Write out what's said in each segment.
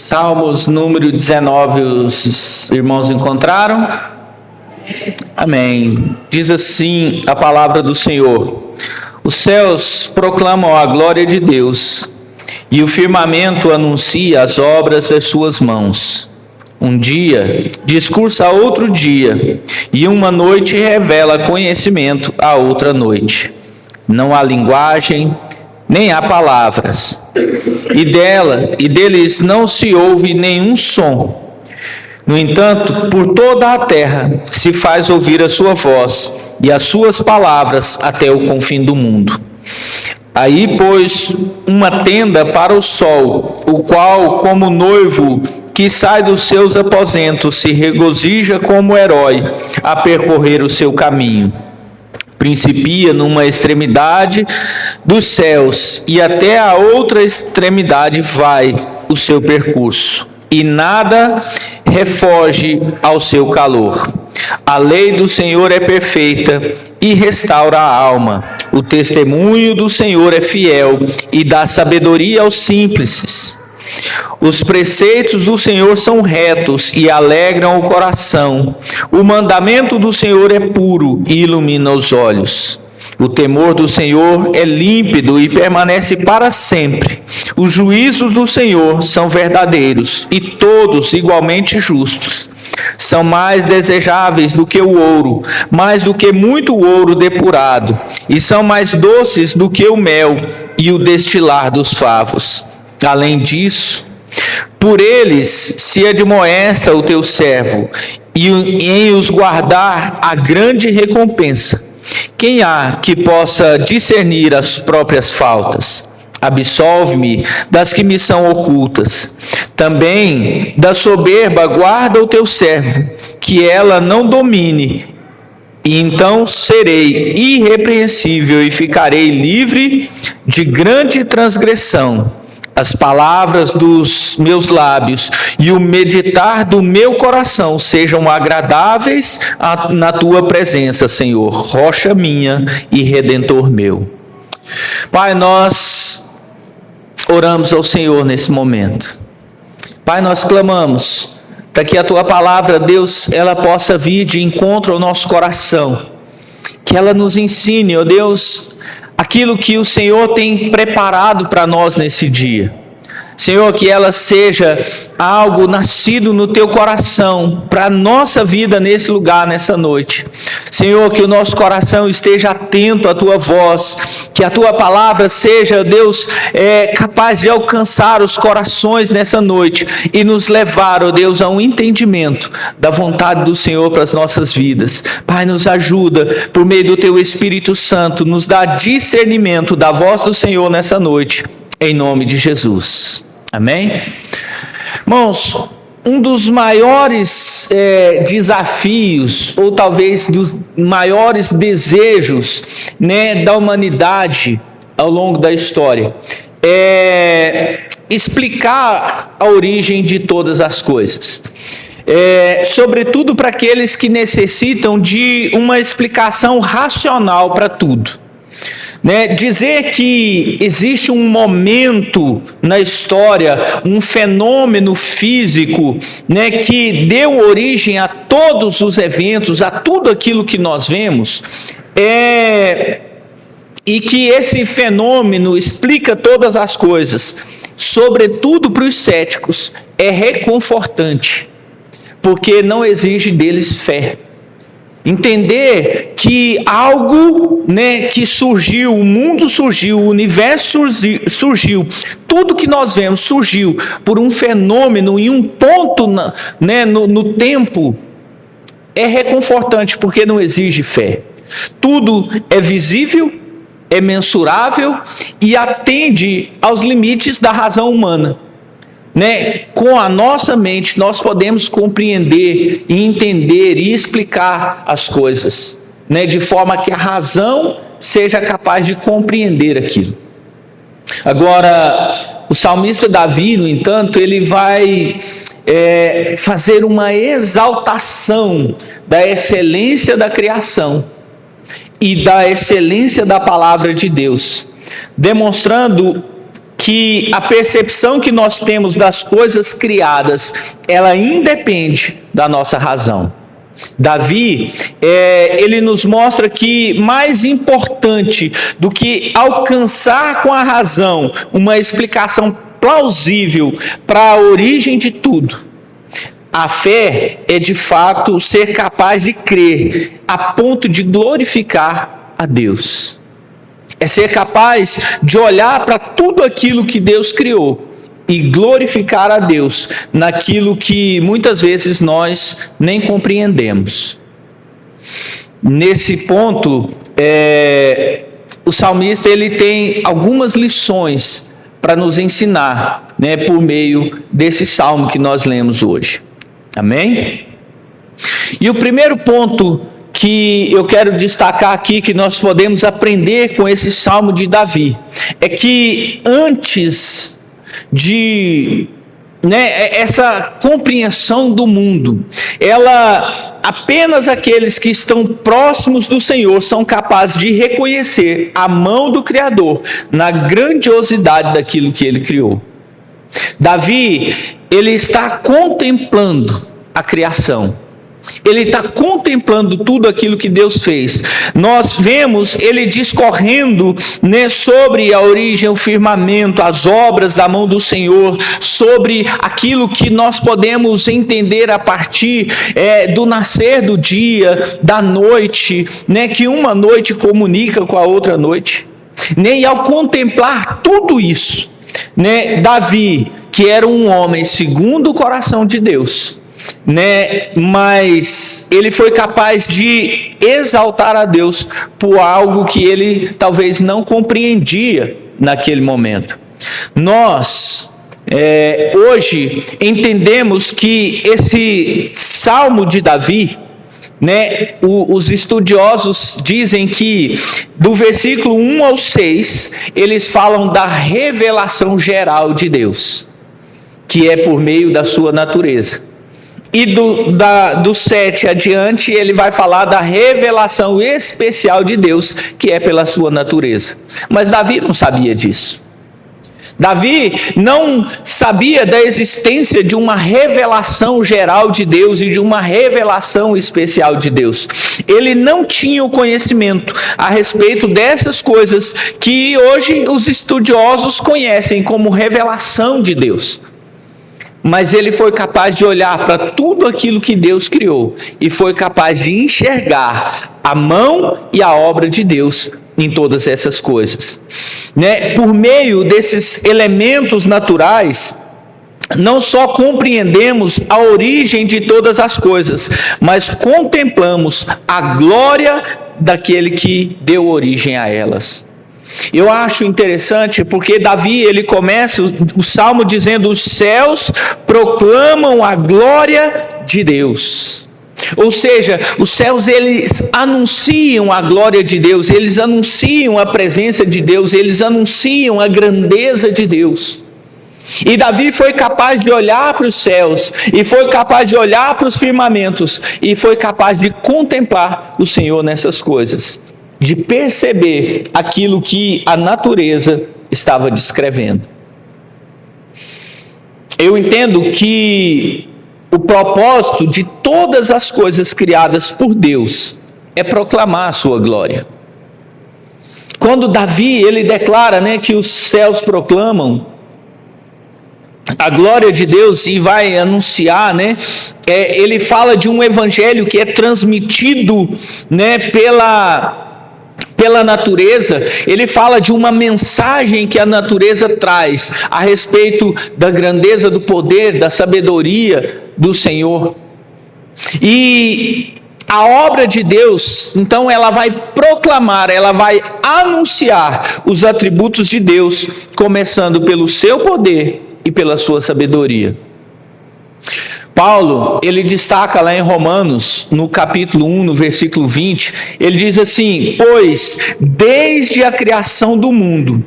Salmos número 19, os irmãos encontraram? Amém. Diz assim a palavra do Senhor: os céus proclamam a glória de Deus, e o firmamento anuncia as obras das suas mãos. Um dia discursa a outro dia, e uma noite revela conhecimento a outra noite. Não há linguagem, nem há palavras, e deles não se ouve nenhum som. No entanto, por toda a terra se faz ouvir a sua voz e as suas palavras até o confim do mundo. Aí pôs uma tenda para o sol, o qual, como noivo que sai dos seus aposentos, se regozija como herói a percorrer o seu caminho. Principia numa extremidade dos céus e até a outra extremidade vai o seu percurso, e nada refoge ao seu calor. A lei do Senhor é perfeita e restaura a alma. O testemunho do Senhor é fiel e dá sabedoria aos simples. Os preceitos do Senhor são retos e alegram o coração. O mandamento do Senhor é puro e ilumina os olhos. O temor do Senhor é límpido e permanece para sempre. Os juízos do Senhor são verdadeiros e todos igualmente justos. São mais desejáveis do que o ouro, mais do que muito ouro depurado, e são mais doces do que o mel e o destilar dos favos. Além disso, por eles se admoesta o teu servo, e em os guardar a grande recompensa. Quem há que possa discernir as próprias faltas? Absolve-me das que me são ocultas. Também da soberba guarda o teu servo, que ela não domine. E então serei irrepreensível e ficarei livre de grande transgressão. As palavras dos meus lábios e o meditar do meu coração sejam agradáveis na tua presença, Senhor, rocha minha e redentor meu. Pai, nós oramos ao Senhor nesse momento. Pai, nós clamamos para que a tua palavra, Deus, ela possa vir de encontro ao nosso coração, que ela nos ensine, ó Deus, aquilo que o Senhor tem preparado para nós nesse dia. Senhor, que ela seja algo nascido no teu coração para a nossa vida nesse lugar, nessa noite. Senhor, que o nosso coração esteja atento à tua voz, que a tua palavra seja, Deus, capaz de alcançar os corações nessa noite e nos levar, ó Deus, a um entendimento da vontade do Senhor para as nossas vidas. Pai, nos ajuda por meio do teu Espírito Santo, nos dá discernimento da voz do Senhor nessa noite, em nome de Jesus. Amém? Irmãos, um dos maiores desafios, ou talvez dos maiores desejos, da humanidade ao longo da história, é explicar a origem de todas as coisas. Sobretudo para aqueles que necessitam de uma explicação racional para tudo. Dizer que existe um momento na história, um fenômeno físico, que deu origem a todos os eventos, a tudo aquilo que nós vemos, e que esse fenômeno explica todas as coisas, sobretudo para os céticos, é reconfortante, porque não exige deles fé. Entender que algo, que surgiu, o mundo surgiu, o universo surgiu, tudo que nós vemos surgiu por um fenômeno em um ponto no tempo, é reconfortante porque não exige fé. Tudo é visível, é mensurável e atende aos limites da razão humana. Com a nossa mente nós podemos compreender e entender e explicar as coisas, de forma que a razão seja capaz de compreender aquilo. Agora, o salmista Davi, no entanto, ele vai fazer uma exaltação da excelência da criação e da excelência da palavra de Deus, demonstrando que a percepção que nós temos das coisas criadas, ela independe da nossa razão. Davi, ele nos mostra que mais importante do que alcançar com a razão uma explicação plausível para a origem de tudo, a fé é de fato ser capaz de crer a ponto de glorificar a Deus. É ser capaz de olhar para tudo aquilo que Deus criou e glorificar a Deus naquilo que muitas vezes nós nem compreendemos. Nesse ponto, o salmista ele tem algumas lições para nos ensinar, né, por meio desse salmo que nós lemos hoje. Amém? E o primeiro ponto que eu quero destacar aqui, que nós podemos aprender com esse salmo de Davi, é que antes de essa compreensão do mundo, apenas aqueles que estão próximos do Senhor são capazes de reconhecer a mão do Criador na grandiosidade daquilo que Ele criou. Davi, ele está contemplando a criação. Ele está contemplando tudo aquilo que Deus fez. Nós vemos ele discorrendo, né, sobre a origem, o firmamento, as obras da mão do Senhor, sobre aquilo que nós podemos entender a partir do nascer do dia, da noite, né, que uma noite comunica com a outra noite. Né, e ao contemplar tudo isso, né, Davi, que era um homem segundo o coração de Deus, né, mas ele foi capaz de exaltar a Deus por algo que ele talvez não compreendia naquele momento. Nós hoje entendemos que esse salmo de Davi, né, os estudiosos dizem que do versículo 1 ao 6 eles falam da revelação geral de Deus, que é por meio da sua natureza. E do 7 adiante, ele vai falar da revelação especial de Deus, que é pela sua natureza. Mas Davi não sabia disso. Davi não sabia da existência de uma revelação geral de Deus e de uma revelação especial de Deus. Ele não tinha o conhecimento a respeito dessas coisas que hoje os estudiosos conhecem como revelação de Deus. Mas ele foi capaz de olhar para tudo aquilo que Deus criou e foi capaz de enxergar a mão e a obra de Deus em todas essas coisas. Né? Por meio desses elementos naturais, não só compreendemos a origem de todas as coisas, mas contemplamos a glória daquele que deu origem a elas. Eu acho interessante porque Davi, ele começa o salmo dizendo: os céus proclamam a glória de Deus. Ou seja, os céus, eles anunciam a glória de Deus, eles anunciam a presença de Deus, eles anunciam a grandeza de Deus. E Davi foi capaz de olhar para os céus, e foi capaz de olhar para os firmamentos, e foi capaz de contemplar o Senhor nessas coisas, de perceber aquilo que a natureza estava descrevendo. Eu entendo que o propósito de todas as coisas criadas por Deus é proclamar a sua glória. Quando Davi, ele declara, né, que os céus proclamam a glória de Deus e vai anunciar, né, ele fala de um evangelho que é transmitido, né, pela natureza. Ele fala de uma mensagem que a natureza traz a respeito da grandeza, do poder, da sabedoria do Senhor. E a obra de Deus, então, ela vai proclamar, ela vai anunciar os atributos de Deus, começando pelo seu poder e pela sua sabedoria. Paulo, ele destaca lá em Romanos, no capítulo 1, no versículo 20, ele diz assim: pois desde a criação do mundo,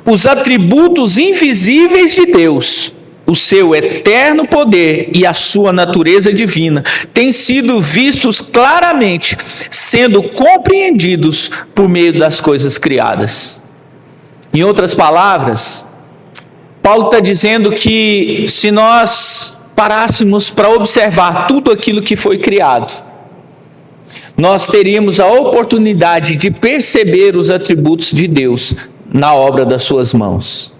os atributos invisíveis de Deus, o seu eterno poder e a sua natureza divina, têm sido vistos claramente, sendo compreendidos por meio das coisas criadas. Em outras palavras, Paulo está dizendo que se nós parássemos para observar tudo aquilo que foi criado, nós teríamos a oportunidade de perceber os atributos de Deus na obra das suas mãos.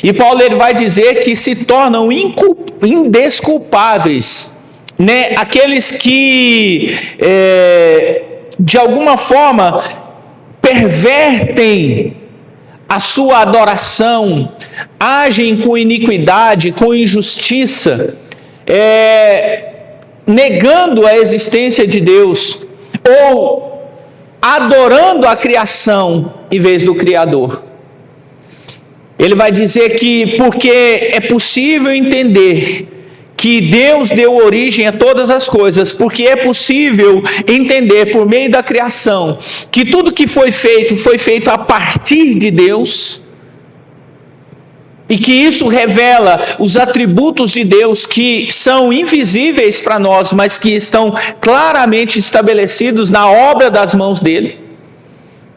E Paulo ele vai dizer que se tornam indesculpáveis, né, aqueles que de alguma forma pervertem a sua adoração, agem com iniquidade, com injustiça, negando a existência de Deus, ou adorando a criação em vez do Criador. Ele vai dizer que porque é possível entender que Deus deu origem a todas as coisas, porque é possível entender por meio da criação que tudo que foi feito a partir de Deus, e que isso revela os atributos de Deus que são invisíveis para nós, mas que estão claramente estabelecidos na obra das mãos dele,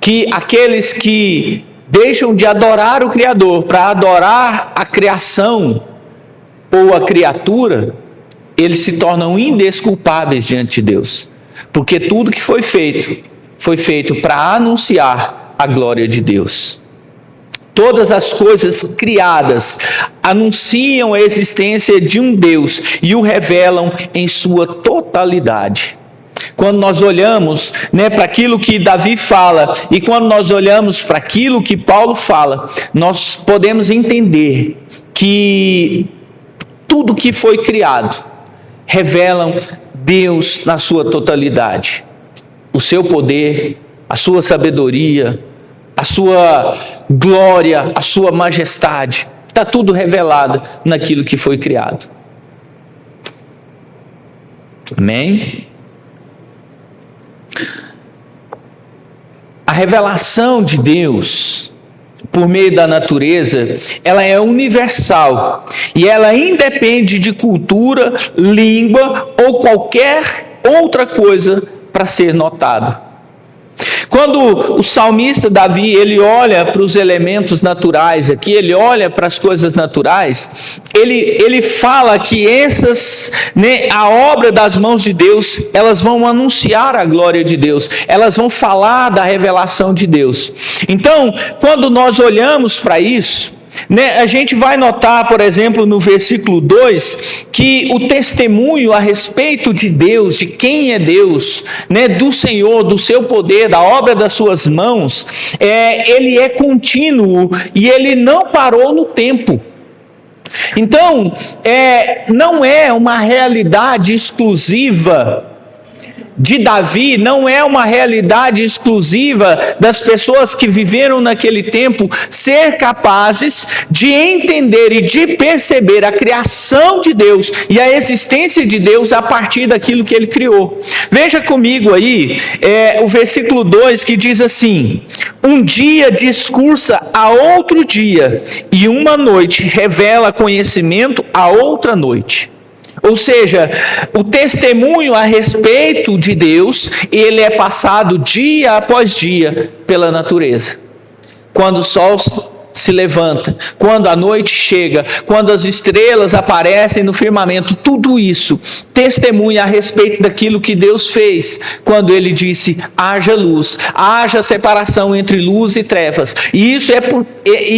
que aqueles que deixam de adorar o Criador para adorar a criação ou a criatura, eles se tornam indesculpáveis diante de Deus, porque tudo que foi feito para anunciar a glória de Deus. Todas as coisas criadas anunciam a existência de um Deus e o revelam em sua totalidade. Quando nós olhamos, né, para aquilo que Davi fala, e quando nós olhamos para aquilo que Paulo fala, nós podemos entender que tudo que foi criado revelam Deus na sua totalidade, o seu poder, a sua sabedoria, a sua glória, a sua majestade, está tudo revelado naquilo que foi criado. Amém? A revelação de Deus por meio da natureza, ela é universal e ela independe de cultura, língua ou qualquer outra coisa para ser notada. Quando o salmista Davi, ele olha para os elementos naturais aqui, ele olha para as coisas naturais, ele fala que essas, né, a obra das mãos de Deus, elas vão anunciar a glória de Deus, elas vão falar da revelação de Deus. Então, quando nós olhamos para isso, né, a gente vai notar, por exemplo, no versículo 2, que o testemunho a respeito de Deus, de quem é Deus, né, do Senhor, do seu poder, da obra das suas mãos, ele é contínuo e ele não parou no tempo. Então, não é uma realidade exclusiva de Davi, não é uma realidade exclusiva das pessoas que viveram naquele tempo ser capazes de entender e de perceber a criação de Deus e a existência de Deus a partir daquilo que ele criou. Veja comigo aí o versículo 2 que diz assim: um dia discursa a outro dia, e uma noite revela conhecimento a outra noite. Ou seja, o testemunho a respeito de Deus, ele é passado dia após dia pela natureza. Quando o sol se levanta, quando a noite chega, quando as estrelas aparecem no firmamento, tudo isso testemunha a respeito daquilo que Deus fez, quando ele disse: haja luz, haja separação entre luz e trevas. E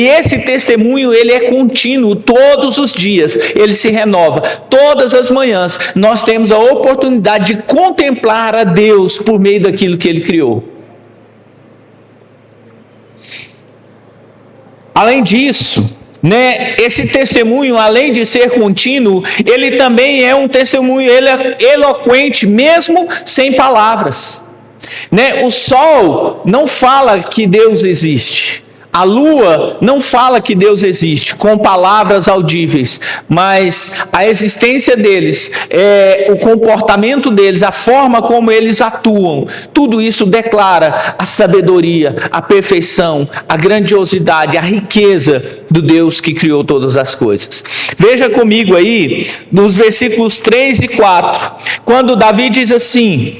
esse testemunho, ele é contínuo, todos os dias, ele se renova, todas as manhãs, nós temos a oportunidade de contemplar a Deus por meio daquilo que ele criou. Além disso, né, esse testemunho, além de ser contínuo, ele também é um testemunho eloquente, mesmo sem palavras. Né? O sol não fala que Deus existe. A lua não fala que Deus existe com palavras audíveis, mas a existência deles, o comportamento deles, a forma como eles atuam, tudo isso declara a sabedoria, a perfeição, a grandiosidade, a riqueza do Deus que criou todas as coisas. Veja comigo aí, nos versículos 3 e 4, quando Davi diz assim: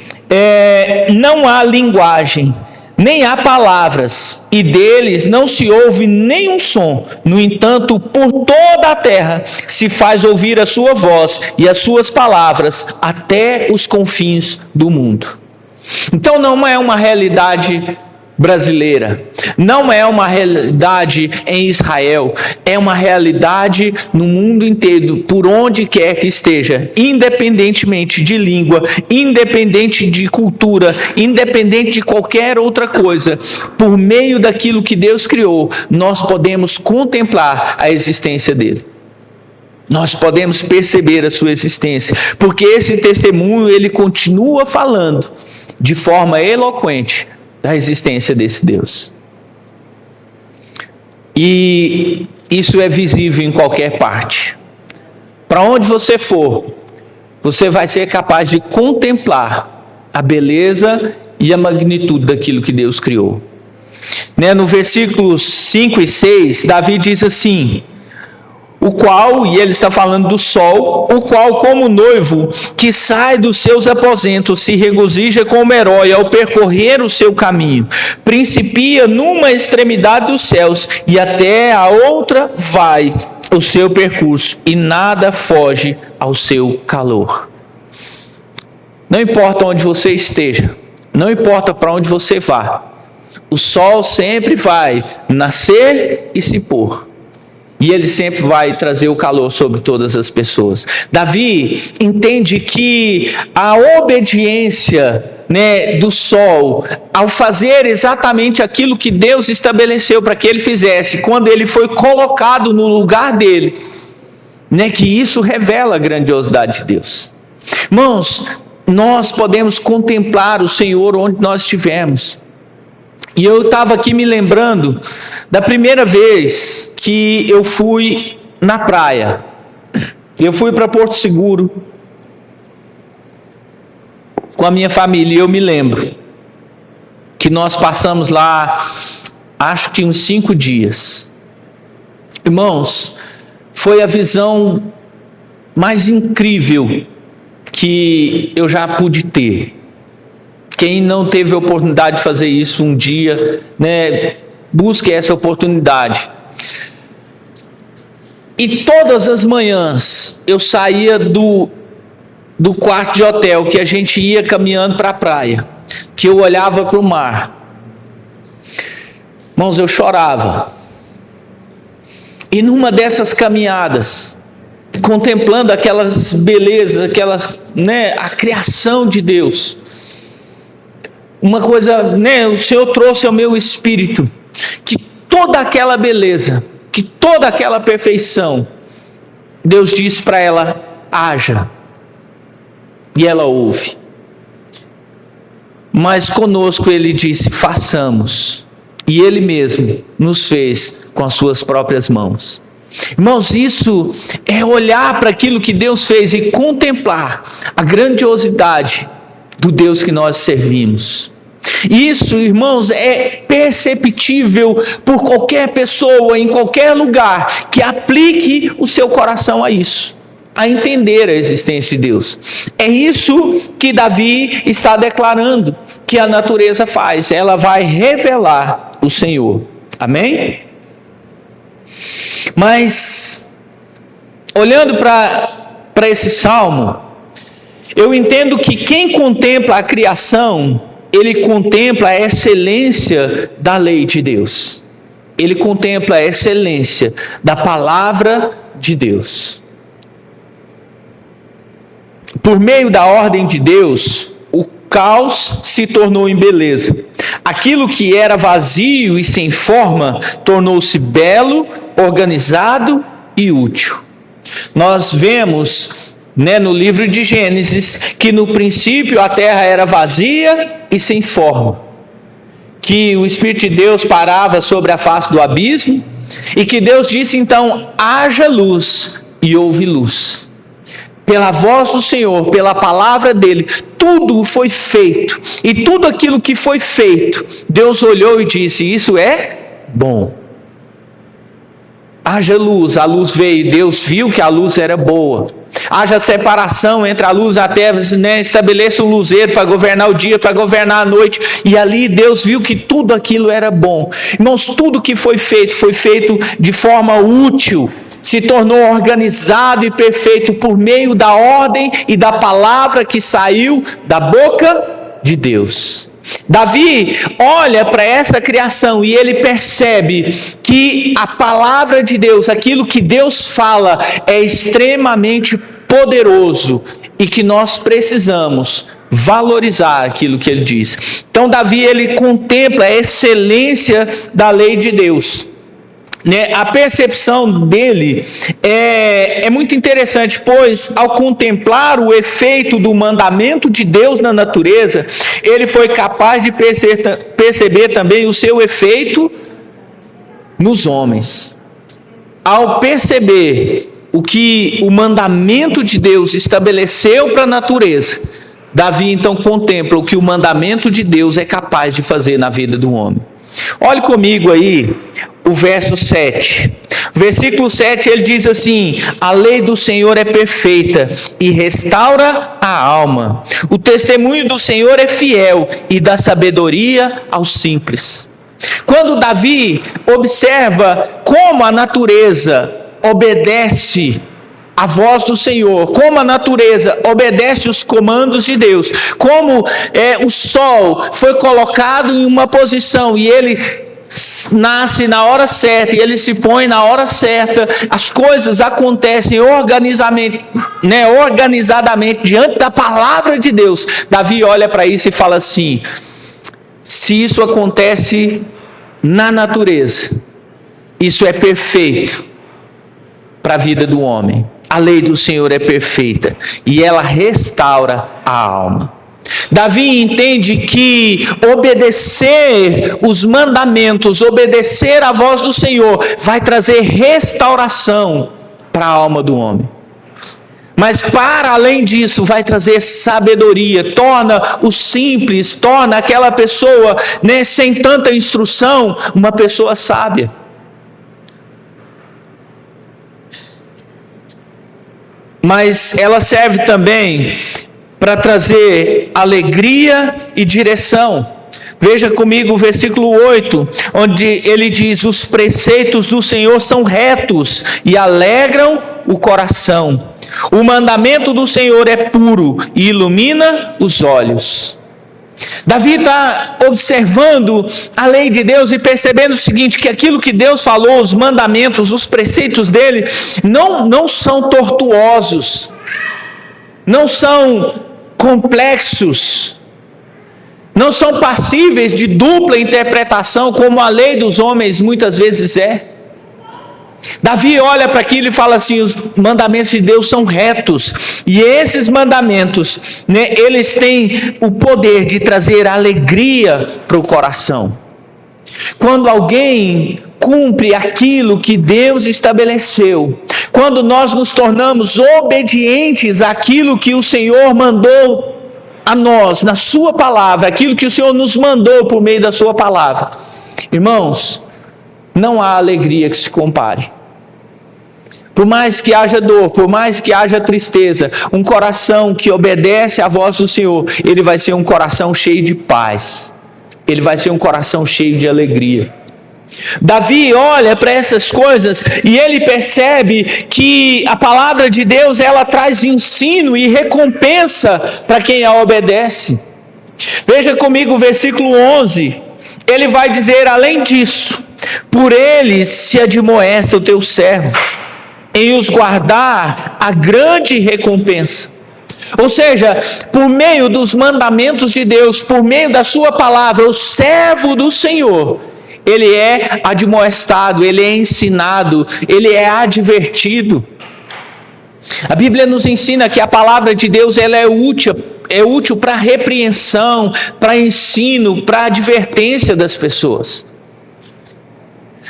não há linguagem, nem há palavras, e deles não se ouve nenhum som. No entanto, por toda a terra se faz ouvir a sua voz e as suas palavras até os confins do mundo. Então não é uma realidade brasileira, não é uma realidade em Israel, é uma realidade no mundo inteiro, por onde quer que esteja, independentemente de língua, independente de cultura, independente de qualquer outra coisa. Por meio daquilo que Deus criou, nós podemos contemplar a existência dele. Nós podemos perceber a sua existência, porque esse testemunho ele continua falando de forma eloquente da existência desse Deus. E isso é visível em qualquer parte. Para onde você for, você vai ser capaz de contemplar a beleza e a magnitude daquilo que Deus criou. No versículos 5 e 6, Davi diz assim: o qual, e ele está falando do sol, o qual como noivo que sai dos seus aposentos se regozija como herói ao percorrer o seu caminho, principia numa extremidade dos céus e até a outra vai o seu percurso e nada foge ao seu calor. Não importa onde você esteja, não importa para onde você vá, o sol sempre vai nascer e se pôr. E ele sempre vai trazer o calor sobre todas as pessoas. Davi entende que a obediência, do sol, ao fazer exatamente aquilo que Deus estabeleceu para que ele fizesse, quando ele foi colocado no lugar dele, que isso revela a grandiosidade de Deus. Irmãos, nós podemos contemplar o Senhor onde nós estivermos. E eu estava aqui me lembrando da primeira vez que eu fui na praia. Eu fui para Porto Seguro com a minha família. E eu me lembro que nós passamos lá, acho que uns 5 dias. Irmãos, foi a visão mais incrível que eu já pude ter. Quem não teve a oportunidade de fazer isso um dia, busque essa oportunidade. E todas as manhãs eu saía do quarto de hotel, que a gente ia caminhando para a praia, que eu olhava para o mar. Irmãos, eu chorava. E numa dessas caminhadas, contemplando aquelas belezas, a criação de Deus, uma coisa, o Senhor trouxe ao meu espírito, que toda aquela beleza, que toda aquela perfeição, Deus disse para ela: haja, e ela ouve. Mas conosco ele disse: façamos, e ele mesmo nos fez com as suas próprias mãos. Irmãos, isso é olhar para aquilo que Deus fez e contemplar a grandiosidade do Deus que nós servimos. Isso, irmãos, é perceptível por qualquer pessoa, em qualquer lugar, que aplique o seu coração a isso, a entender a existência de Deus. É isso que Davi está declarando que a natureza faz, ela vai revelar o Senhor. Amém? Mas, olhando para esse salmo, eu entendo que quem contempla a criação, ele contempla a excelência da lei de Deus. Ele contempla a excelência da palavra de Deus. Por meio da ordem de Deus, o caos se tornou em beleza. Aquilo que era vazio e sem forma tornou-se belo, organizado e útil. Nós vemos no livro de Gênesis que no princípio a terra era vazia e sem forma, que o Espírito de Deus parava sobre a face do abismo e que Deus disse então: haja luz, e houve luz. Pela voz do Senhor, pela palavra dele, tudo foi feito, e tudo aquilo que foi feito, Deus olhou e disse: isso é bom. Haja luz, a luz veio, Deus viu que a luz era boa. haja separação entre a luz e a trevas, né? Estabeleça um luzeiro para governar o dia, para governar a noite. E ali Deus viu que tudo aquilo era bom. Irmãos, tudo que foi feito de forma útil, se tornou organizado e perfeito por meio da ordem e da palavra que saiu da boca de Deus. Davi olha para essa criação e ele percebe que a palavra de Deus, aquilo que Deus fala, é extremamente poderoso e que nós precisamos valorizar aquilo que ele diz. Então Davi, ele contempla a excelência da lei de Deus. A percepção dele é muito interessante, pois ao contemplar o efeito do mandamento de Deus na natureza, ele foi capaz de perceber também o seu efeito nos homens. Ao perceber o que o mandamento de Deus estabeleceu para a natureza, Davi então contempla o que o mandamento de Deus é capaz de fazer na vida do homem. Olhe comigo aí o verso 7. Versículo 7, ele diz assim: a lei do Senhor é perfeita e restaura a alma. O testemunho do Senhor é fiel e dá sabedoria aos simples. Quando Davi observa como a natureza obedece a voz do Senhor, como a natureza obedece os comandos de Deus, como o sol foi colocado em uma posição e ele nasce na hora certa e ele se põe na hora certa, as coisas acontecem organizadamente diante da palavra de Deus. Davi olha para isso e fala assim: se isso acontece na natureza, isso é perfeito para a vida do homem. A lei do Senhor é perfeita e ela restaura a alma. Davi entende que obedecer os mandamentos, obedecer a voz do Senhor, vai trazer restauração para a alma do homem. Mas para além disso, vai trazer sabedoria, torna o simples, torna aquela pessoa, sem tanta instrução, uma pessoa sábia. Mas ela serve também para trazer alegria e direção. Veja comigo o versículo 8, onde ele diz: os preceitos do Senhor são retos e alegram o coração. O mandamento do Senhor é puro e ilumina os olhos. Davi está observando a lei de Deus e percebendo o seguinte: que aquilo que Deus falou, os mandamentos, os preceitos dele, não são tortuosos, não são complexos, não são passíveis de dupla interpretação, como a lei dos homens muitas vezes é. Davi olha para aquilo e fala assim: os mandamentos de Deus são retos, e esses mandamentos, eles têm o poder de trazer alegria para o coração. Quando alguém cumpre aquilo que Deus estabeleceu, quando nós nos tornamos obedientes àquilo que o Senhor mandou a nós, na sua palavra, aquilo que o Senhor nos mandou por meio da sua palavra, irmãos, não há alegria que se compare. Por mais que haja dor, por mais que haja tristeza, um coração que obedece à voz do Senhor, ele vai ser um coração cheio de paz, ele vai ser um coração cheio de alegria. Davi olha para essas coisas e ele percebe que a palavra de Deus, ela traz ensino e recompensa para quem a obedece. Veja comigo o versículo 11, ele vai dizer: além disso, por eles se admoesta o teu servo, em os guardar a grande recompensa. Ou seja, por meio dos mandamentos de Deus, por meio da sua palavra, o servo do Senhor, ele é admoestado, ele é ensinado, ele é advertido. A Bíblia nos ensina que a palavra de Deus, ela é útil para repreensão, para ensino, para advertência das pessoas.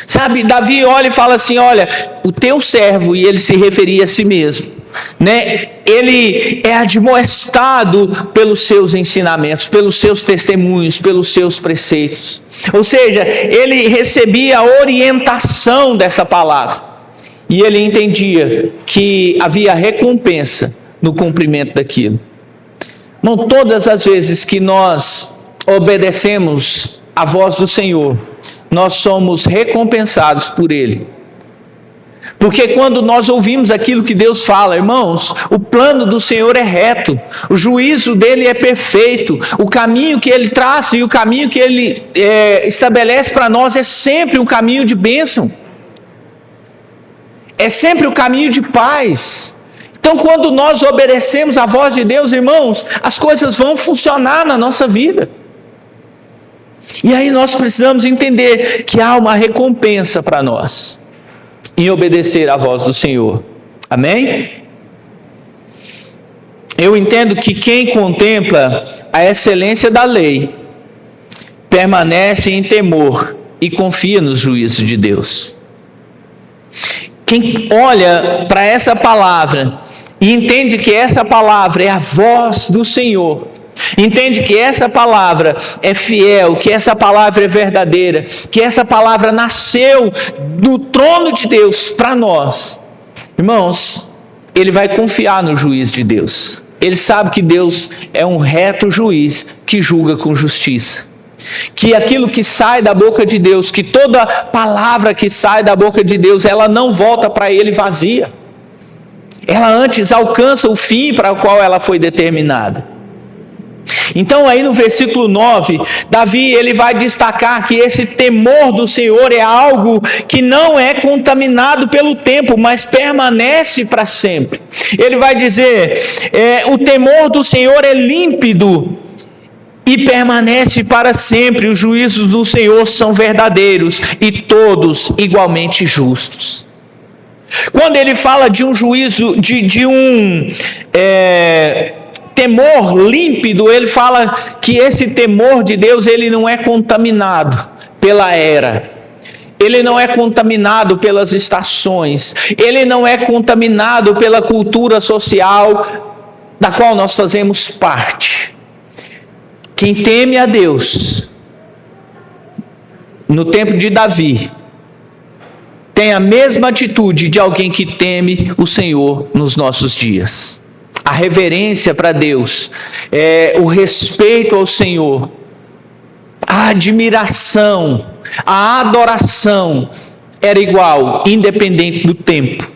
Sabe, Davi olha e fala assim: olha, o teu servo, e ele se referia a si mesmo, ele é admoestado pelos seus ensinamentos, pelos seus testemunhos, pelos seus preceitos. Ou seja, ele recebia a orientação dessa palavra. E ele entendia que havia recompensa no cumprimento daquilo. Não, todas as vezes que nós obedecemos à voz do Senhor, nós somos recompensados por Ele. Porque quando nós ouvimos aquilo que Deus fala, irmãos, o plano do Senhor é reto, o juízo dele é perfeito, o caminho que ele traça e o caminho que ele estabelece para nós é sempre um caminho de bênção, é sempre o caminho de paz. Então, quando nós obedecemos à voz de Deus, irmãos, as coisas vão funcionar na nossa vida. E aí nós precisamos entender que há uma recompensa para nós em obedecer à voz do Senhor. Amém? Eu entendo que quem contempla a excelência da lei permanece em temor e confia nos juízos de Deus. Quem olha para essa palavra e entende que essa palavra é a voz do Senhor, entende que essa palavra é fiel, que essa palavra é verdadeira, que essa palavra nasceu do trono de Deus para nós, irmãos, ele vai confiar no juiz de Deus. Ele sabe que Deus é um reto juiz que julga com justiça, que aquilo que sai da boca de Deus, que toda palavra que sai da boca de Deus, ela não volta para ele vazia, ela antes alcança o fim para o qual ela foi determinada. Então aí no versículo 9, Davi ele vai destacar que esse temor do Senhor é algo que não é contaminado pelo tempo, mas permanece para sempre. Ele vai dizer, o temor do Senhor é límpido e permanece para sempre, os juízos do Senhor são verdadeiros e todos igualmente justos. Quando ele fala de um juízo, de um temor límpido, ele fala que esse temor de Deus, ele não é contaminado pela era, ele não é contaminado pelas estações, ele não é contaminado pela cultura social da qual nós fazemos parte. Quem teme a Deus, no tempo de Davi, tem a mesma atitude de alguém que teme o Senhor nos nossos dias. A reverência para Deus, o respeito ao Senhor, a admiração, a adoração era igual, independente do tempo.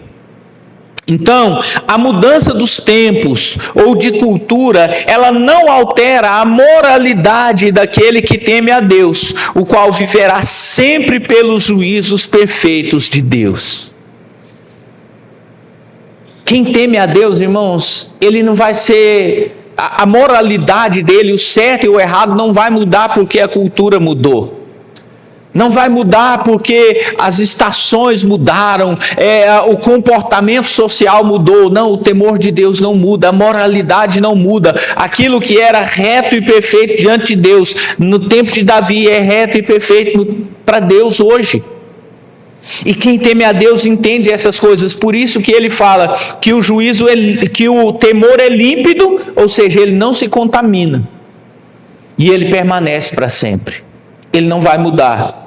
Então, a mudança dos tempos ou de cultura, ela não altera a moralidade daquele que teme a Deus, o qual viverá sempre pelos juízos perfeitos de Deus. Quem teme a Deus, irmãos, ele não vai ser, a moralidade dele, o certo e o errado não vai mudar porque a cultura mudou. Não vai mudar porque as estações mudaram, o comportamento social mudou. Não, o temor de Deus não muda, a moralidade não muda. Aquilo que era reto e perfeito diante de Deus no tempo de Davi é reto e perfeito para Deus hoje. E quem teme a Deus entende essas coisas. Por isso que ele fala que o juízo, que o temor é límpido, ou seja, ele não se contamina. E ele permanece para sempre. Ele não vai mudar.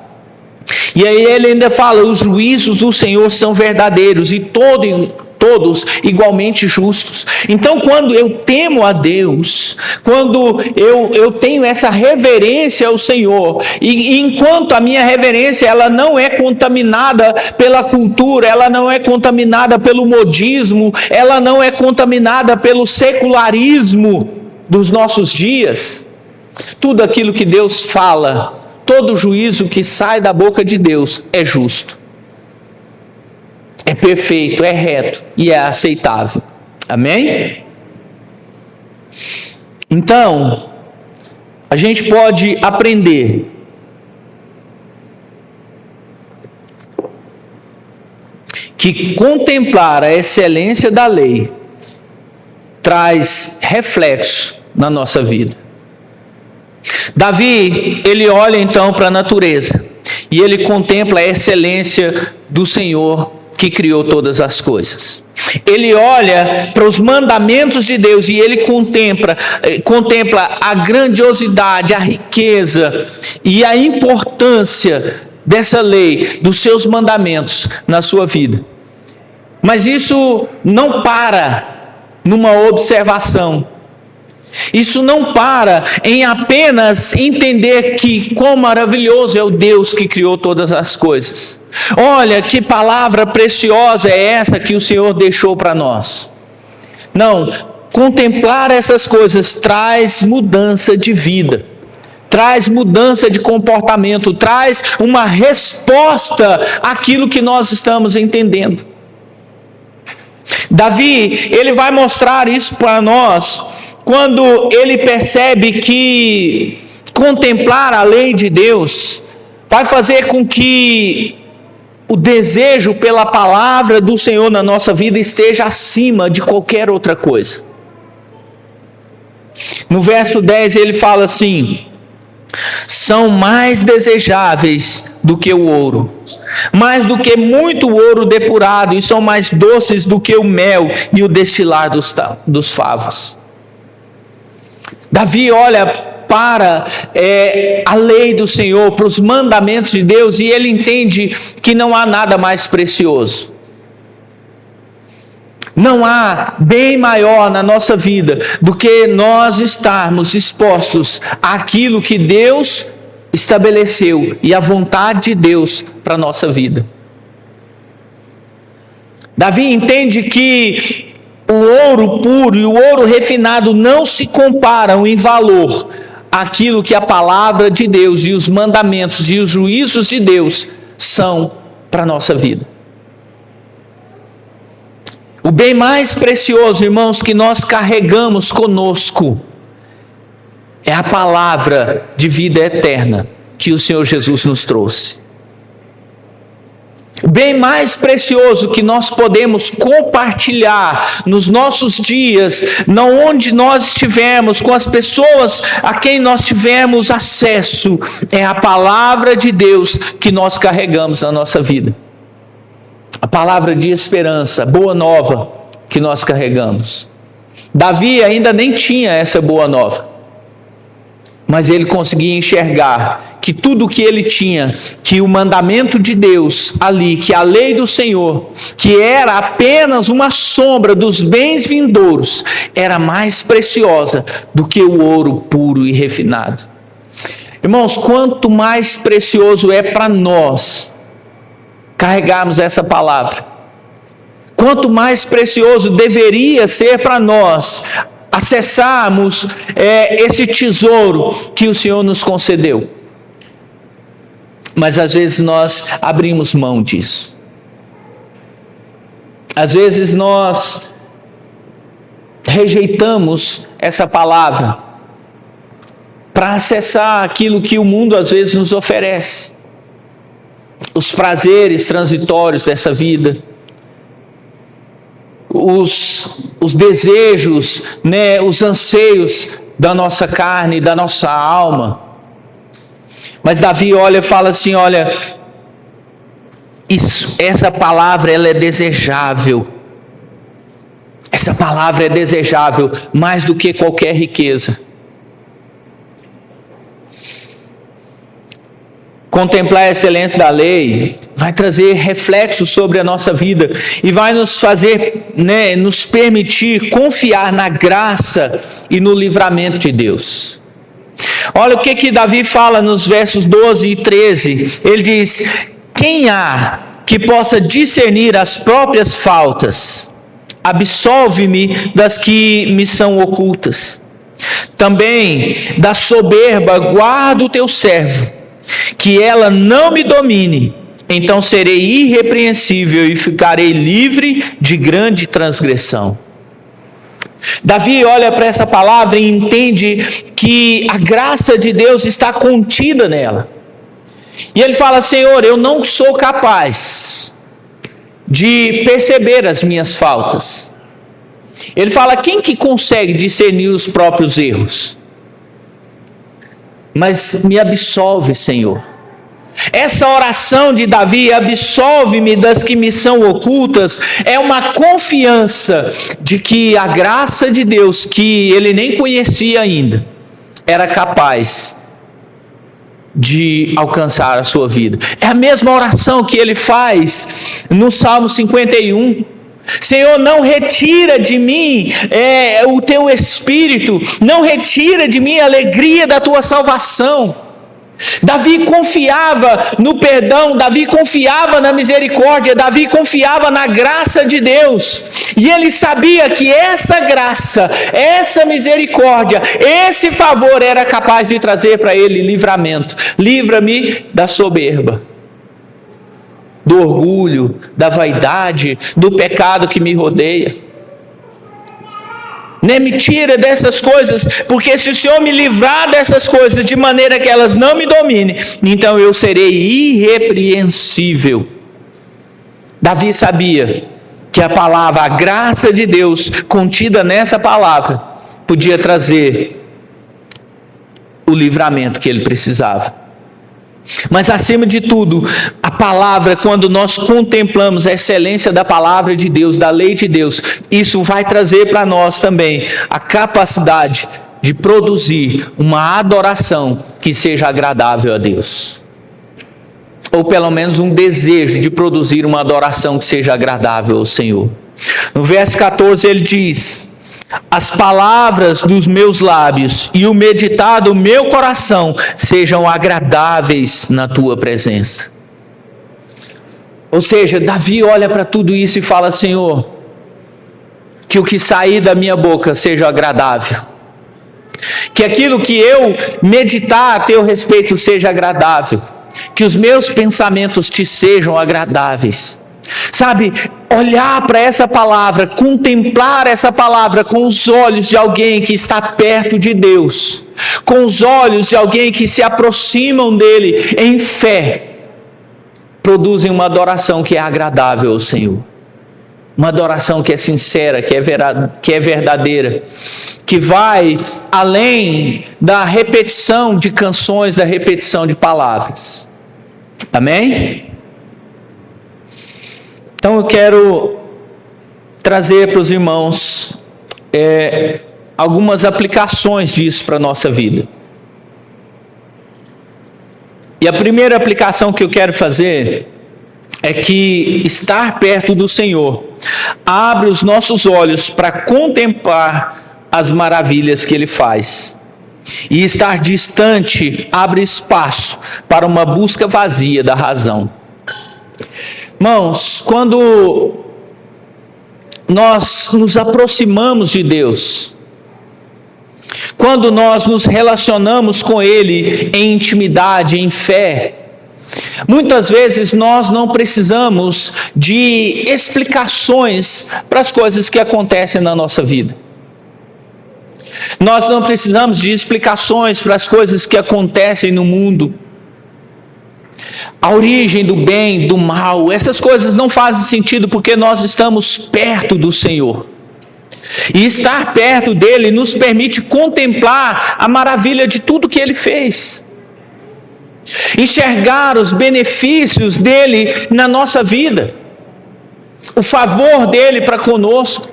E aí ele ainda fala, os juízos do Senhor são verdadeiros e todos igualmente justos. Então quando eu temo a Deus, quando eu tenho essa reverência ao Senhor, e enquanto a minha reverência ela não é contaminada pela cultura, ela não é contaminada pelo modismo, ela não é contaminada pelo secularismo dos nossos dias, tudo aquilo que Deus fala, todo juízo que sai da boca de Deus é justo, é perfeito, é reto e é aceitável. Amém? Então, a gente pode aprender que contemplar a excelência da lei traz reflexo na nossa vida. Davi, ele olha então para a natureza e ele contempla a excelência do Senhor que criou todas as coisas. Ele olha para os mandamentos de Deus e ele contempla a grandiosidade, a riqueza e a importância dessa lei, dos seus mandamentos na sua vida. Mas isso não para numa observação. Isso não para em apenas entender que quão maravilhoso é o Deus que criou todas as coisas. Olha que palavra preciosa é essa que o Senhor deixou para nós. Não, contemplar essas coisas traz mudança de vida, traz mudança de comportamento, traz uma resposta àquilo que nós estamos entendendo. Davi, ele vai mostrar isso para nós quando ele percebe que contemplar a lei de Deus vai fazer com que o desejo pela palavra do Senhor na nossa vida esteja acima de qualquer outra coisa. No verso 10 ele fala assim: são mais desejáveis do que o ouro, mais do que muito ouro depurado, e são mais doces do que o mel e o destilar dos favos. Davi olha para a lei do Senhor, para os mandamentos de Deus, e ele entende que não há nada mais precioso. Não há bem maior na nossa vida do que nós estarmos expostos àquilo que Deus estabeleceu e à vontade de Deus para a nossa vida. Davi entende que o ouro puro e o ouro refinado não se comparam em valor àquilo que a palavra de Deus e os mandamentos e os juízos de Deus são para a nossa vida. O bem mais precioso, irmãos, que nós carregamos conosco é a palavra de vida eterna que o Senhor Jesus nos trouxe. O bem mais precioso que nós podemos compartilhar nos nossos dias, onde nós estivermos, com as pessoas a quem nós tivermos acesso, é a palavra de Deus que nós carregamos na nossa vida. A palavra de esperança, boa nova que nós carregamos. Davi ainda nem tinha essa boa nova, mas ele conseguia enxergar que tudo o que ele tinha, que o mandamento de Deus ali, que a lei do Senhor, que era apenas uma sombra dos bens vindouros, era mais preciosa do que o ouro puro e refinado. Irmãos, quanto mais precioso é para nós carregarmos essa palavra, quanto mais precioso deveria ser para nós acessarmos esse tesouro que o Senhor nos concedeu. Mas às vezes nós abrimos mão disso. Às vezes nós rejeitamos essa palavra para acessar aquilo que o mundo às vezes nos oferece. Os prazeres transitórios dessa vida, os desejos, os anseios da nossa carne, da nossa alma. Mas Davi olha e fala assim: olha, essa palavra ela é desejável. Essa palavra é desejável mais do que qualquer riqueza. Contemplar a excelência da lei vai trazer reflexos sobre a nossa vida e vai nos fazer, nos permitir confiar na graça e no livramento de Deus. Olha o que Davi fala nos versos 12 e 13. Ele diz: quem há que possa discernir as próprias faltas? Absolve-me das que me são ocultas. Também da soberba guarda o teu servo, que ela não me domine. Então serei irrepreensível e ficarei livre de grande transgressão. Davi olha para essa palavra e entende que a graça de Deus está contida nela. E ele fala: Senhor, eu não sou capaz de perceber as minhas faltas. Ele fala: quem que consegue discernir os próprios erros? Mas me absolve, Senhor. Essa oração de Davi, absolve-me das que me são ocultas, é uma confiança de que a graça de Deus, que ele nem conhecia ainda, era capaz de alcançar a sua vida. É a mesma oração que ele faz no Salmo 51. Senhor, não retira de mim o teu espírito, não retira de mim a alegria da tua salvação. Davi confiava no perdão, Davi confiava na misericórdia, Davi confiava na graça de Deus, e ele sabia que essa graça, essa misericórdia, esse favor era capaz de trazer para ele livramento. Livra-me da soberba, do orgulho, da vaidade, do pecado que me rodeia. Me tira dessas coisas, porque se o Senhor me livrar dessas coisas de maneira que elas não me dominem, então eu serei irrepreensível. Davi sabia que a palavra, a graça de Deus contida nessa palavra, podia trazer o livramento que ele precisava. Mas acima de tudo, a palavra, quando nós contemplamos a excelência da palavra de Deus, da lei de Deus, isso vai trazer para nós também a capacidade de produzir uma adoração que seja agradável a Deus. Ou pelo menos um desejo de produzir uma adoração que seja agradável ao Senhor. No verso 14 ele diz: as palavras dos meus lábios e o meditar do meu coração sejam agradáveis na tua presença. Ou seja, Davi olha para tudo isso e fala: Senhor, que o que sair da minha boca seja agradável, que aquilo que eu meditar a teu respeito seja agradável, que os meus pensamentos te sejam agradáveis. Sabe, olhar para essa palavra, contemplar essa palavra com os olhos de alguém que está perto de Deus, com os olhos de alguém que se aproximam dele em fé, produzem uma adoração que é agradável ao Senhor. Uma adoração que é sincera, que é verdadeira, que vai além da repetição de canções, da repetição de palavras. Amém? Então eu quero trazer para os irmãos algumas aplicações disso para a nossa vida. E a primeira aplicação que eu quero fazer é que estar perto do Senhor abre os nossos olhos para contemplar as maravilhas que Ele faz. E estar distante abre espaço para uma busca vazia da razão. Irmãos, quando nós nos aproximamos de Deus, quando nós nos relacionamos com Ele em intimidade, em fé, muitas vezes nós não precisamos de explicações para as coisas que acontecem na nossa vida. Nós não precisamos de explicações para as coisas que acontecem no mundo. A origem do bem, do mal, essas coisas não fazem sentido porque nós estamos perto do Senhor. E estar perto dele nos permite contemplar a maravilha de tudo que ele fez. Enxergar os benefícios dele na nossa vida. O favor dele para conosco.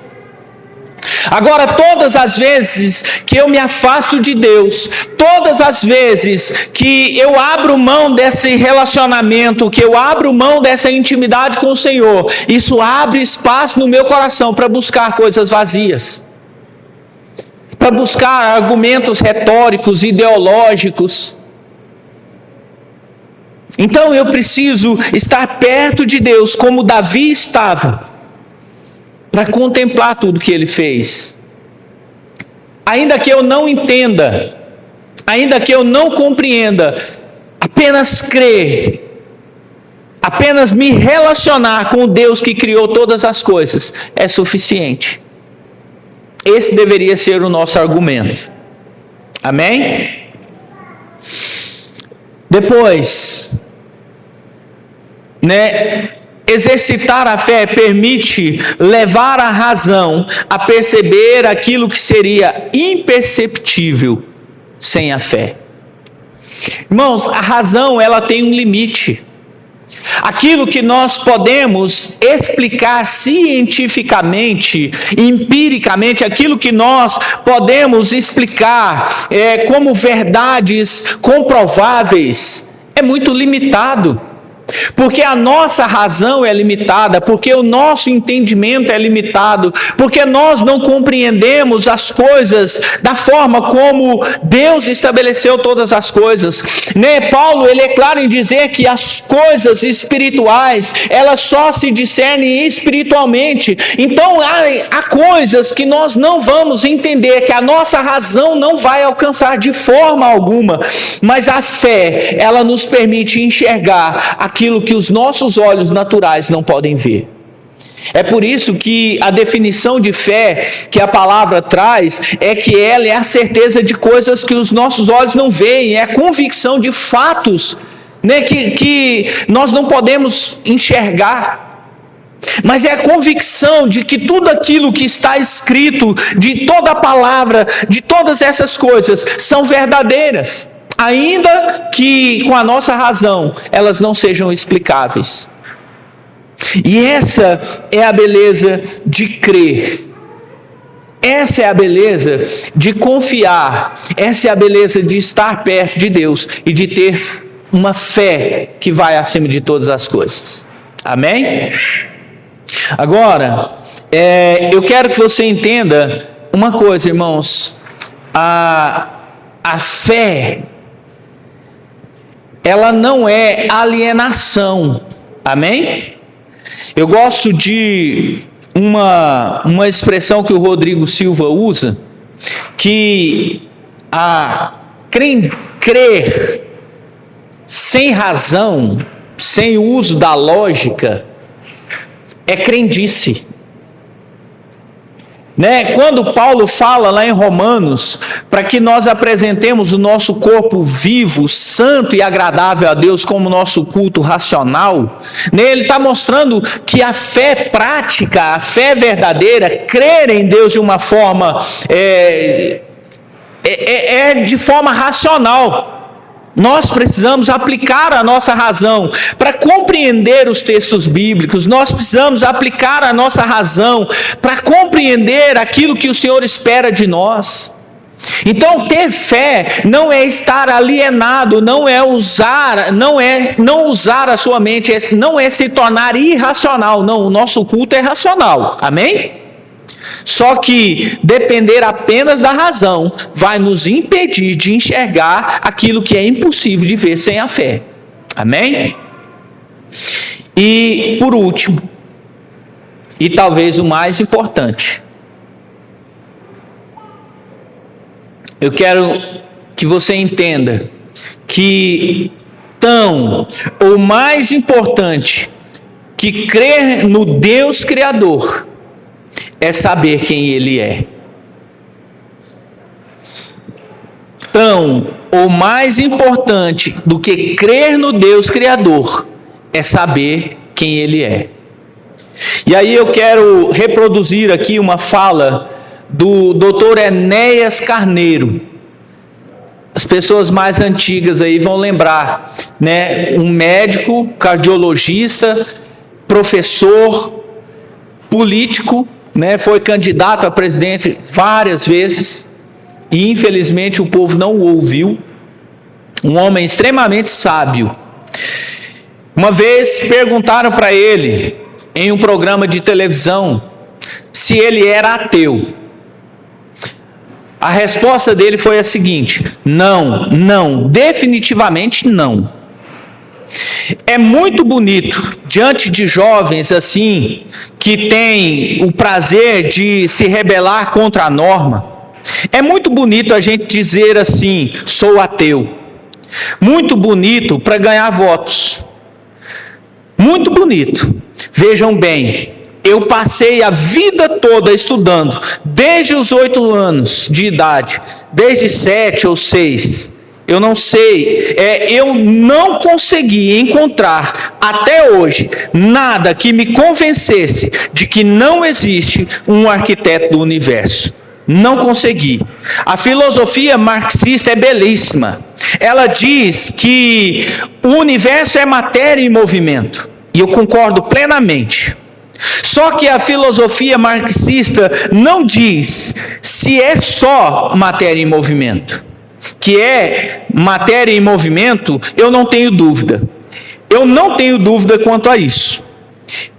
Agora, todas as vezes que eu me afasto de Deus, todas as vezes que eu abro mão desse relacionamento, que eu abro mão dessa intimidade com o Senhor, isso abre espaço no meu coração para buscar coisas vazias, para buscar argumentos retóricos, ideológicos. Então eu preciso estar perto de Deus como Davi estava, para contemplar tudo que ele fez. Ainda que eu não entenda, ainda que eu não compreenda, apenas crer, apenas me relacionar com o Deus que criou todas as coisas é suficiente. Esse deveria ser o nosso argumento. Amém? Depois, exercitar a fé permite levar a razão a perceber aquilo que seria imperceptível sem a fé. Irmãos, a razão ela tem um limite. Aquilo que nós podemos explicar cientificamente, empiricamente, aquilo que nós podemos explicar como verdades comprováveis, é muito limitado. Porque a nossa razão é limitada, porque o nosso entendimento é limitado, porque nós não compreendemos as coisas da forma como Deus estabeleceu todas as coisas, né? Paulo, ele é claro em dizer que as coisas espirituais, elas só se discernem espiritualmente. Então há coisas que nós não vamos entender, que a nossa razão não vai alcançar de forma alguma, mas a fé, ela nos permite enxergar aquilo que os nossos olhos naturais não podem ver. É por isso que a definição de fé que a palavra traz é que ela é a certeza de coisas que os nossos olhos não veem, é a convicção de fatos, né, que nós não podemos enxergar. Mas é a convicção de que tudo aquilo que está escrito, de toda a palavra, de todas essas coisas, são verdadeiras, ainda que com a nossa razão elas não sejam explicáveis. E essa é a beleza de crer. Essa é a beleza de confiar. Essa é a beleza de estar perto de Deus e de ter uma fé que vai acima de todas as coisas. Amém? Agora, eu quero que você entenda uma coisa, irmãos. A fé, ela não é alienação. Amém? Eu gosto de uma expressão que o Rodrigo Silva usa, que crer sem razão, sem o uso da lógica, é crendice. Né? Quando Paulo fala lá em Romanos, para que nós apresentemos o nosso corpo vivo, santo e agradável a Deus como nosso culto racional, né? Ele está mostrando que a fé prática, a fé verdadeira, crer em Deus de uma forma, de forma racional. Nós precisamos aplicar a nossa razão para compreender os textos bíblicos. Nós precisamos aplicar a nossa razão para compreender aquilo que o Senhor espera de nós. Então, ter fé não é estar alienado, não usar a sua mente, não é se tornar irracional. Não, o nosso culto é racional. Amém? Só que depender apenas da razão vai nos impedir de enxergar aquilo que é impossível de ver sem a fé. Amém? E por último, e talvez o mais importante, eu quero que você entenda que o mais importante que crer no Deus Criador é saber quem Ele é. Então, o mais importante do que crer no Deus Criador é saber quem Ele é. E aí eu quero reproduzir aqui uma fala do Dr. Enéas Carneiro. As pessoas mais antigas aí vão lembrar, né? Um médico, cardiologista, professor, político, né, foi candidato a presidente várias vezes e infelizmente o povo não o ouviu. Um homem extremamente sábio. Uma vez perguntaram para ele em um programa de televisão se ele era ateu. A resposta dele foi a seguinte: não, definitivamente não. É muito bonito diante de jovens assim, que têm o prazer de se rebelar contra a norma. É muito bonito a gente dizer assim: sou ateu. Muito bonito para ganhar votos. Muito bonito. Vejam bem, eu passei a vida toda estudando, desde os 8 anos de idade, desde 7 ou 6. Eu não sei, eu não consegui encontrar até hoje nada que me convencesse de que não existe um arquiteto do universo. Não consegui. A filosofia marxista é belíssima. Ela diz que o universo é matéria em movimento. E eu concordo plenamente. Só que a filosofia marxista não diz se é só matéria em movimento. Que é matéria em movimento, eu não tenho dúvida. Eu não tenho dúvida quanto a isso.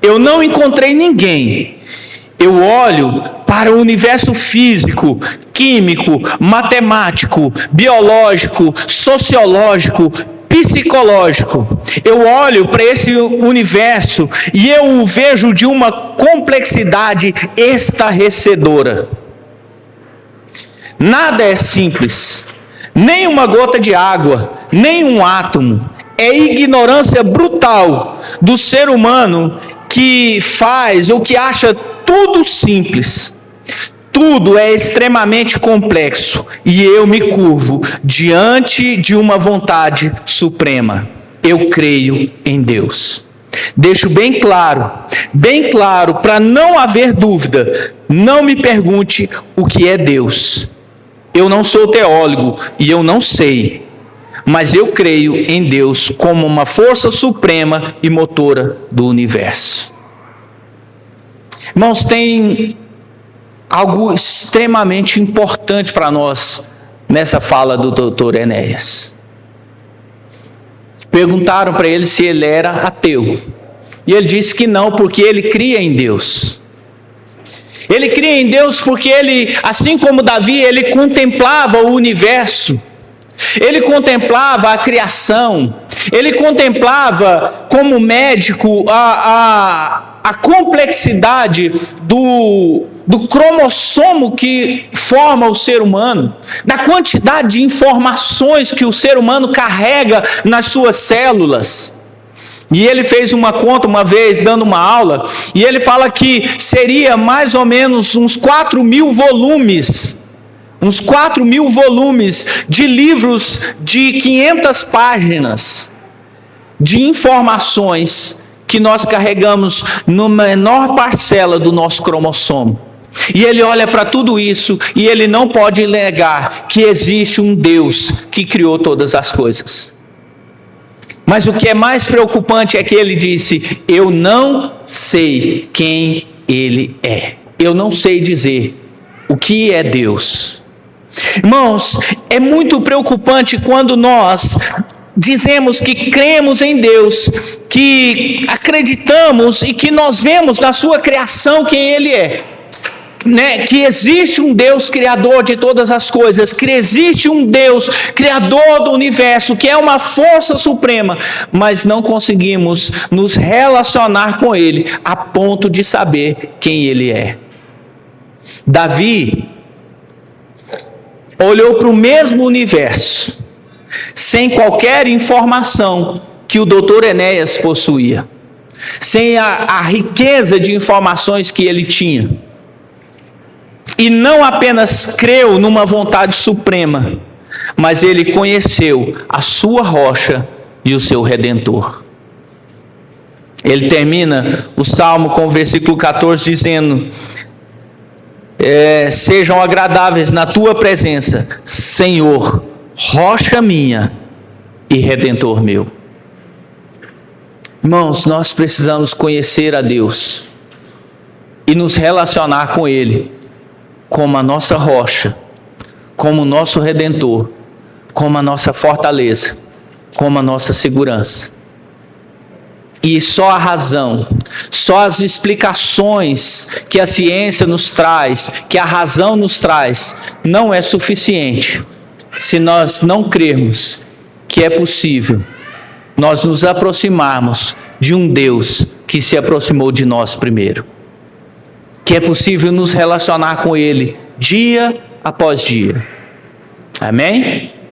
Eu não encontrei ninguém. Eu olho para o universo físico, químico, matemático, biológico, sociológico, psicológico. Eu olho para esse universo e eu o vejo de uma complexidade estarrecedora. Nada é simples, nem uma gota de água, nem um átomo. É ignorância brutal do ser humano que faz ou que acha tudo simples. Tudo é extremamente complexo e eu me curvo diante de uma vontade suprema. Eu creio em Deus. Deixo bem claro, para não haver dúvida, não me pergunte o que é Deus. Eu não sou teólogo e eu não sei, mas eu creio em Deus como uma força suprema e motora do universo. Irmãos, tem algo extremamente importante para nós nessa fala do doutor Enéas. Perguntaram para ele se ele era ateu. E ele disse que não, porque ele cria em Deus. Ele cria em Deus porque ele, assim como Davi, ele contemplava o universo. Ele contemplava a criação. Ele contemplava como médico a complexidade do cromossomo que forma o ser humano, da quantidade de informações que o ser humano carrega nas suas células. E ele fez uma conta uma vez, dando uma aula, e ele fala que seria mais ou menos uns 4.000 volumes, uns 4.000 volumes de livros de 500 páginas, de informações que nós carregamos na menor parcela do nosso cromossomo. E ele olha para tudo isso e ele não pode negar que existe um Deus que criou todas as coisas. Mas o que é mais preocupante é que ele disse: eu não sei quem ele é. Eu não sei dizer o que é Deus. Irmãos, é muito preocupante quando nós dizemos que cremos em Deus, que acreditamos e que nós vemos na sua criação quem Ele é. Que existe um Deus criador de todas as coisas, que existe um Deus criador do universo, que é uma força suprema, mas não conseguimos nos relacionar com Ele a ponto de saber quem Ele é. Davi olhou para o mesmo universo, sem qualquer informação que o doutor Enéas possuía, sem a riqueza de informações que ele tinha, e não apenas creu numa vontade suprema, mas ele conheceu a sua rocha e o seu Redentor. Ele termina o Salmo com o versículo 14 dizendo: sejam agradáveis na tua presença, Senhor, rocha minha e Redentor meu. Irmãos, nós precisamos conhecer a Deus e nos relacionar com Ele como a nossa rocha, como o nosso Redentor, como a nossa fortaleza, como a nossa segurança. E só a razão, só as explicações que a ciência nos traz, que a razão nos traz, não é suficiente se nós não crermos que é possível nós nos aproximarmos de um Deus que se aproximou de nós primeiro. Que é possível nos relacionar com Ele dia após dia. Amém?